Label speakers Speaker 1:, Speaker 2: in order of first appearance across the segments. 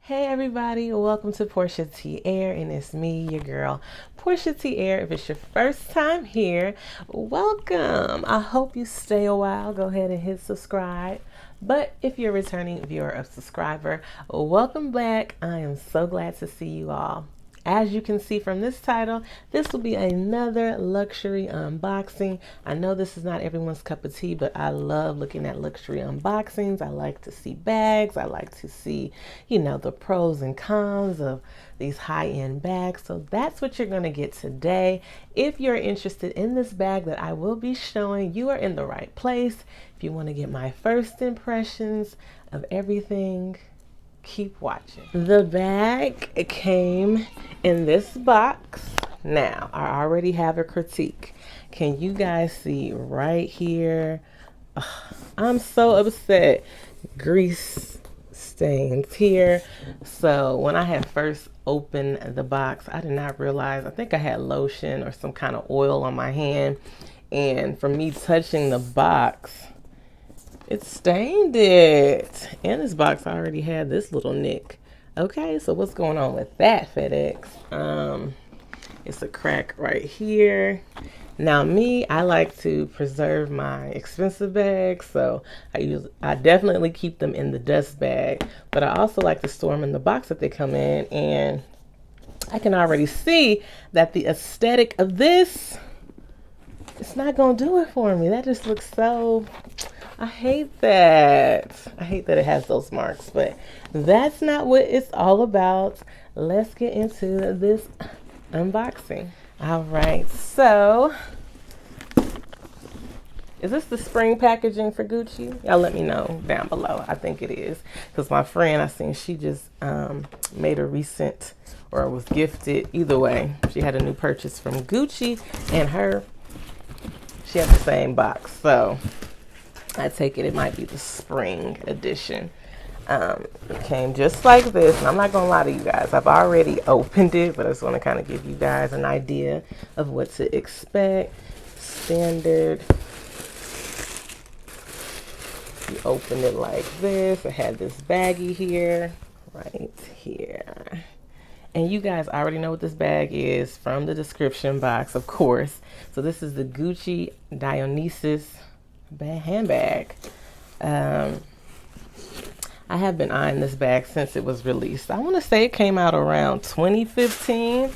Speaker 1: Hey everybody, welcome to Portia T Air, and it's me, your girl, Portia T Air. If it's your first time here, welcome. I hope you stay a while. Go ahead and hit subscribe. But if you're a returning viewer or subscriber, welcome back. I am so glad to see you all. As you can see from this title, this will be another luxury unboxing. I know this is not everyone's cup of tea, but I love looking at luxury unboxings. I like to see bags. I like to see, the pros and cons of these high-end bags. So that's what you're going to get today. If you're interested in this bag that I will be showing, you are in the right place. If you want to get my first impressions of everything, keep watching. The bag came in this box. Now, I already have a critique. Can you guys see right here? Ugh, I'm so upset. Grease stains here. So when I had first opened the box, I did not realize, I think I had lotion or some kind of oil on my hand. And from me touching the box, it stained it. And this box already had this little nick. Okay, so what's going on with that, FedEx? It's a crack right here. Now I like to preserve my expensive bags, so I definitely keep them in the dust bag, but I also like to store them in the box that they come in, and I can already see that the aesthetic of this, it's not gonna do it for me. That just looks so, I hate that. I hate that it has those marks, but that's not what it's all about. Let's get into this unboxing. All right, so is this the spring packaging for Gucci? Y'all let me know down below. I think it is, because my friend, I seen she just made a recent, or was gifted, either way, she had a new purchase from Gucci, and she had the same box, so I take it might be the spring edition. It came just like this, and I'm not gonna lie to you guys, I've already opened it, but I just want to kind of give you guys an idea of what to expect. Standard, you open it like this. It had this baggie here, right here. And you guys already know what this bag is from the description box, of course. So this is the Gucci Dionysus handbag. I have been eyeing this bag since it was released. I want to say it came out around 2015.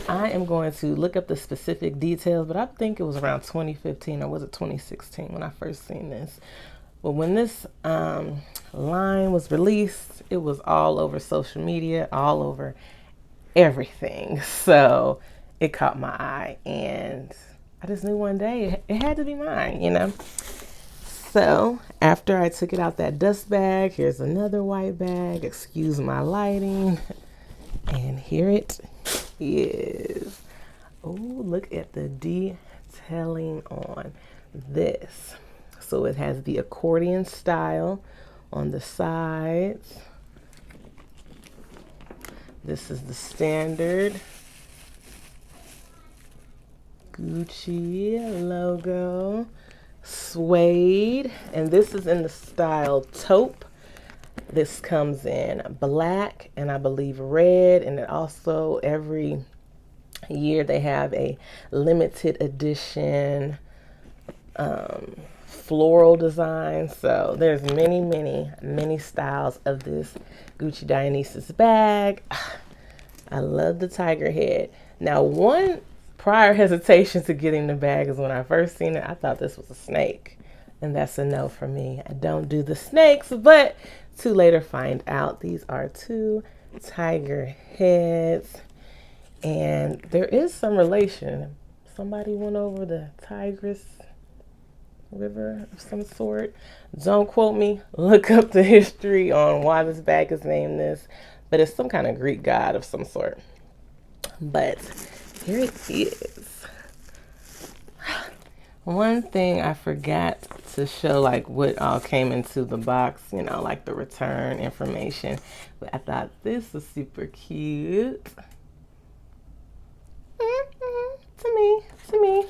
Speaker 1: I am going to look up the specific details, but I think it was around 2015, or was it 2016 when I first seen this. But when this line was released, it was all over social media, all over everything. So it caught my eye, and I just knew one day it had to be mine. So after I took it out that dust bag, here's another white bag. Excuse my lighting. And here it is. Oh, look at the detailing on this. So it has the accordion style on the sides. This is the standard Gucci logo. Suede, and this is in the style taupe. This comes in black and I believe red, and it also, every year they have a limited edition floral design. So there's many styles of this Gucci Dionysus bag. I love the tiger head. Now, one prior hesitation to getting the bag is when I first seen it, I thought this was a snake, and that's a no for me. I don't do the snakes, but to later find out these are two tiger heads, and there is some relation. Somebody went over the Tigris River of some sort. Don't quote me. Look up the history on why this bag is named this, but it's some kind of Greek god of some sort. But here it is. One thing I forgot to show, like what all came into the box, like the return information. But I thought this was super cute. To me.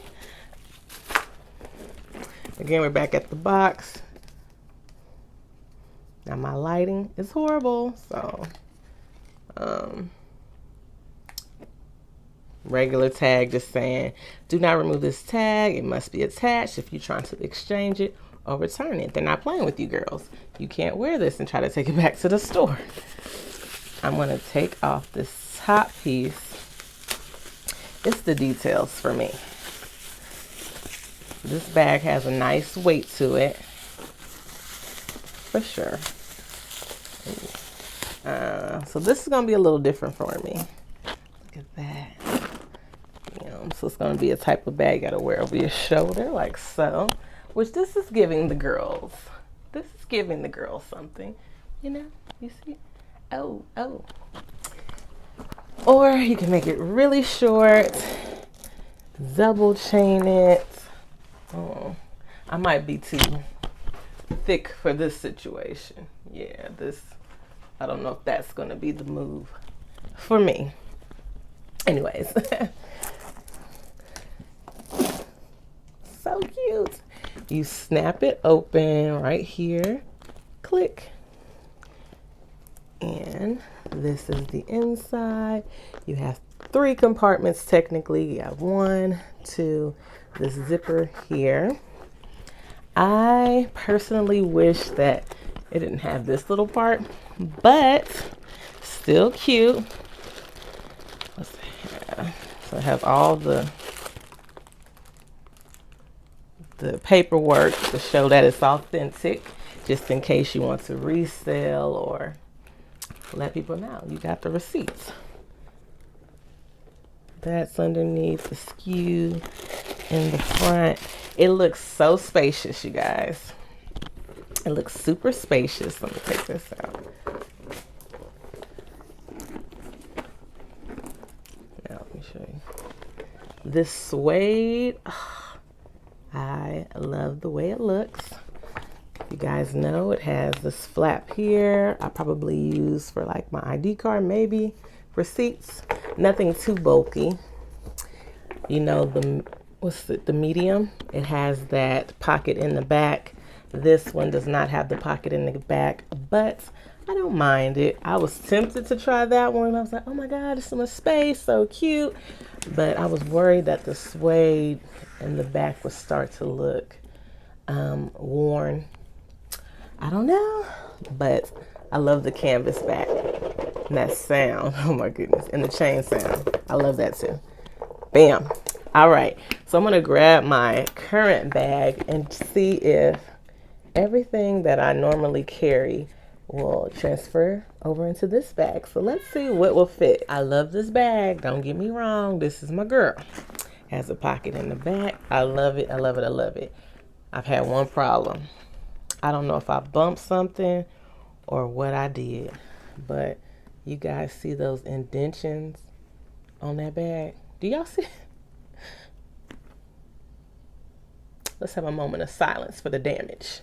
Speaker 1: Again, we're back at the box. Now my lighting is horrible, so regular tag just saying, do not remove this tag. It must be attached if you're trying to exchange it or return it. They're not playing with you girls. You can't wear this and try to take it back to the store. I'm going to take off this top piece. It's the details for me. This bag has a nice weight to it, for sure. So this is going to be a little different for me. Look at that. So it's going to be a type of bag you got to wear over your shoulder, like so. Which this is giving the girls. This is giving the girls something. You know? You see? Oh. Or you can make it really short. Double chain it. Oh, I might be too thick for this situation. Yeah, I don't know if that's going to be the move for me. Anyways. So cute. You snap it open right here. Click. And this is the inside. You have 3 compartments technically. You have 1, 2, this zipper here. I personally wish that it didn't have this little part, but still cute. Let's see here. So I have all the paperwork to show that it's authentic, just in case you want to resell or let people know you got the receipts. That's underneath the SKU in the front. It looks so spacious, you guys. It looks super spacious. Let me take this out. Now let me show you. This suede, I love the way it looks. You guys know it has this flap here. I probably use for like my ID card, maybe receipts. Nothing too bulky. You know, the medium, it has that pocket in the back. This one does not have the pocket in the back, but I don't mind it. I was tempted to try that one. I was like, oh my God, there's so much space, so cute. But I was worried that the suede in the back would start to look worn. I don't know, but I love the canvas back and that sound. Oh my goodness. And the chain sound. I love that too. Bam. All right. So I'm going to grab my current bag and see if everything that I normally carry will transfer over into this bag. So let's see what will fit. I love this bag. Don't get me wrong. This is my girl. Has a pocket in the back. I love it. I love it. I love it. I've had one problem. I don't know if I bumped something or what I did, but you guys see those indentions on that bag? Do y'all see? Let's have a moment of silence for the damage.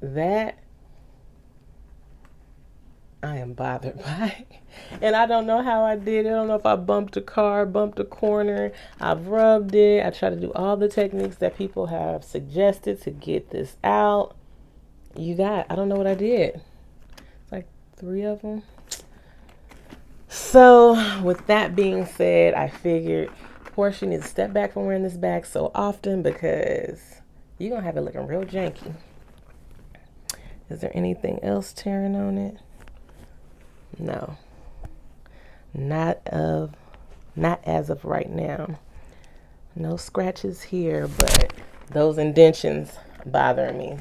Speaker 1: That I am bothered by. And I don't know how I did it. I don't know if I bumped a car, bumped a corner. I've rubbed it. I try to do all the techniques that people have suggested to get this out. I don't know what I did. It's like 3 of them. So with that being said, I figured Portia needs to step back from wearing this bag so often because you're going to have it looking real janky. Is there anything else tearing on it? No. Not as of right now. No scratches here, but those indentions bother me.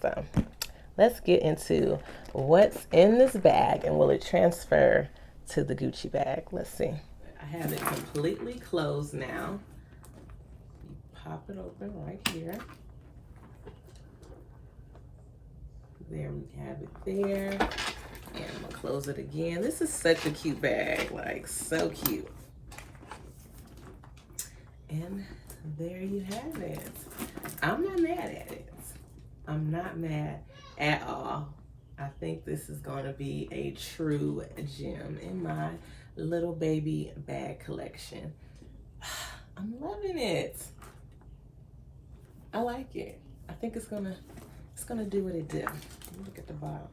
Speaker 1: So let's get into what's in this bag and will it transfer to the Gucci bag. Let's see. I have it completely closed now. You pop it open right here. There we have it there. And I'm gonna close it again. This is such a cute bag, like so cute. And there you have it. I'm not mad at it. I'm not mad at all. I think this is gonna be a true gem in my little baby bag collection. I'm loving it. I like it. I think it's gonna do what it did. Look at the bottom.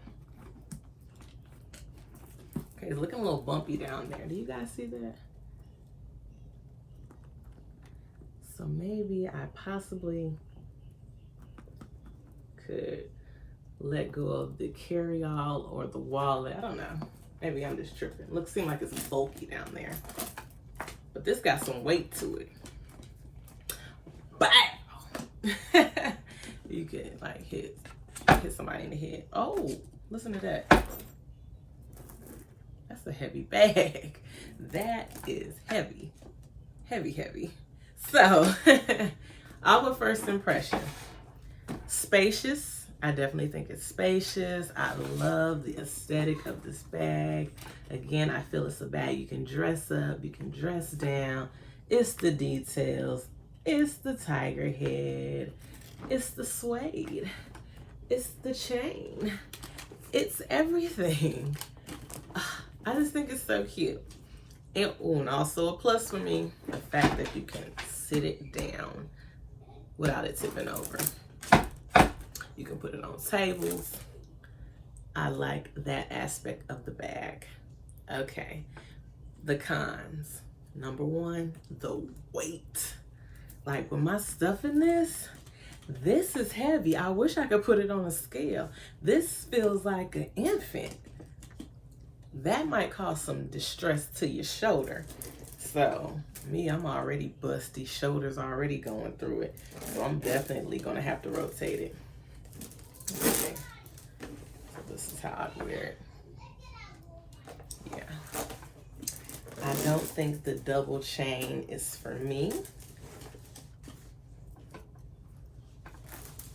Speaker 1: Okay, it's looking a little bumpy down there. Do you guys see that? So maybe I possibly could let go of the carry-all or the wallet. I don't know. Maybe I'm just tripping. Looks seem like it's bulky down there. But this got some weight to it. Bow! You could like hit somebody in the head. Oh, listen to that. That's a heavy bag. That is heavy. Heavy, heavy. So, our first impression. Spacious. I definitely think it's spacious. I love the aesthetic of this bag. Again, I feel it's a bag you can dress up, you can dress down. It's the details. It's the tiger head. It's the suede. It's the chain. It's everything. I just think it's so cute. And also a plus for me, the fact that you can sit it down without it tipping over. You can put it on tables. I like that aspect of the bag. Okay, the cons. Number one, the weight. Like with my stuff in this is heavy. I wish I could put it on a scale. This feels like an infant. That might cause some distress to your shoulder. So me, I'm already busty. Shoulders already going through it. So I'm definitely gonna have to rotate it. Okay. So this is how I'd wear it. Yeah. I don't think the double chain is for me.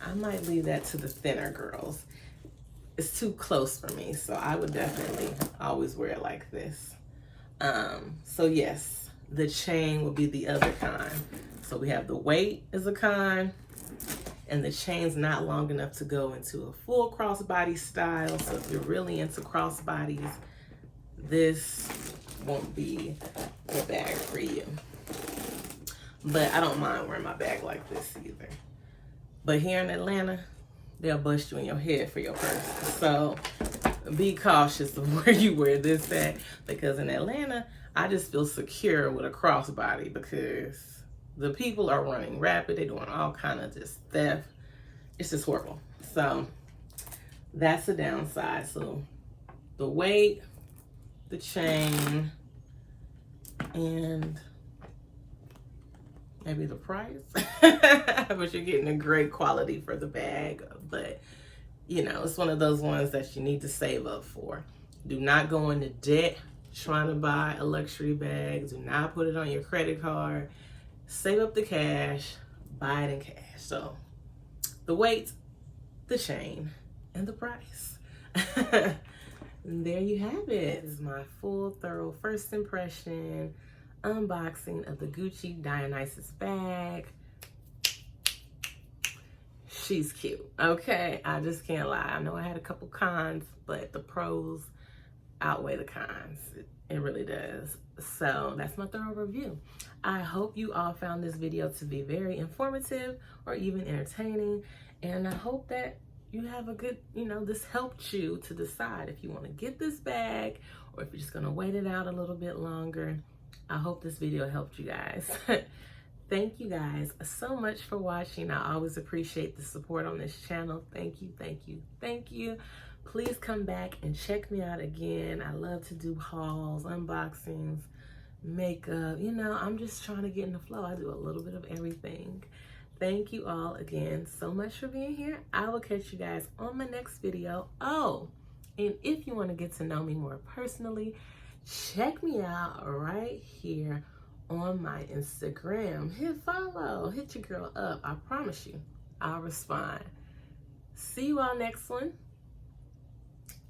Speaker 1: I might leave that to the thinner girls. It's too close for me, so I would definitely always wear it like this. So yes, the chain will be the other kind. So we have the weight is a kind, and the chain's not long enough to go into a full crossbody style. So if you're really into crossbodies, this won't be the bag for you. But I don't mind wearing my bag like this either. But here in Atlanta, they'll bust you in your head for your purse. So be cautious of where you wear this at, because in Atlanta, I just feel secure with a crossbody because the people are running rapid. They're doing all kind of just theft. It's just horrible. So that's the downside. So the weight, the chain, and maybe the price. But you're getting a great quality for the bag. But you know, it's one of those ones that you need to save up for. Do not go into debt trying to buy a luxury bag. Do not put it on your credit card. Save up the cash, buy it in cash. So the weight, the chain, and the price. And there you have it. This is my full, thorough first impression unboxing of the Gucci Dionysus bag. She's cute. Okay, I just can't lie. I know I had a couple cons, but the pros outweigh the cons. It really does. So that's my thorough review. I hope you all found this video to be very informative or even entertaining. And I hope that you have a good, this helped you to decide if you want to get this bag or if you're just going to wait it out a little bit longer. I hope this video helped you guys. Thank you guys so much for watching. I always appreciate the support on this channel. Thank you, thank you, thank you. Please come back and check me out again. I love to do hauls, unboxings, makeup. I'm just trying to get in the flow. I do a little bit of everything. Thank you all again so much for being here. I will catch you guys on my next video. Oh, and if you want to get to know me more personally, check me out right here on my Instagram. Hit follow, hit your girl up. I promise you, I'll respond. See you all next one.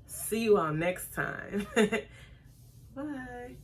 Speaker 1: See you all next time. Bye.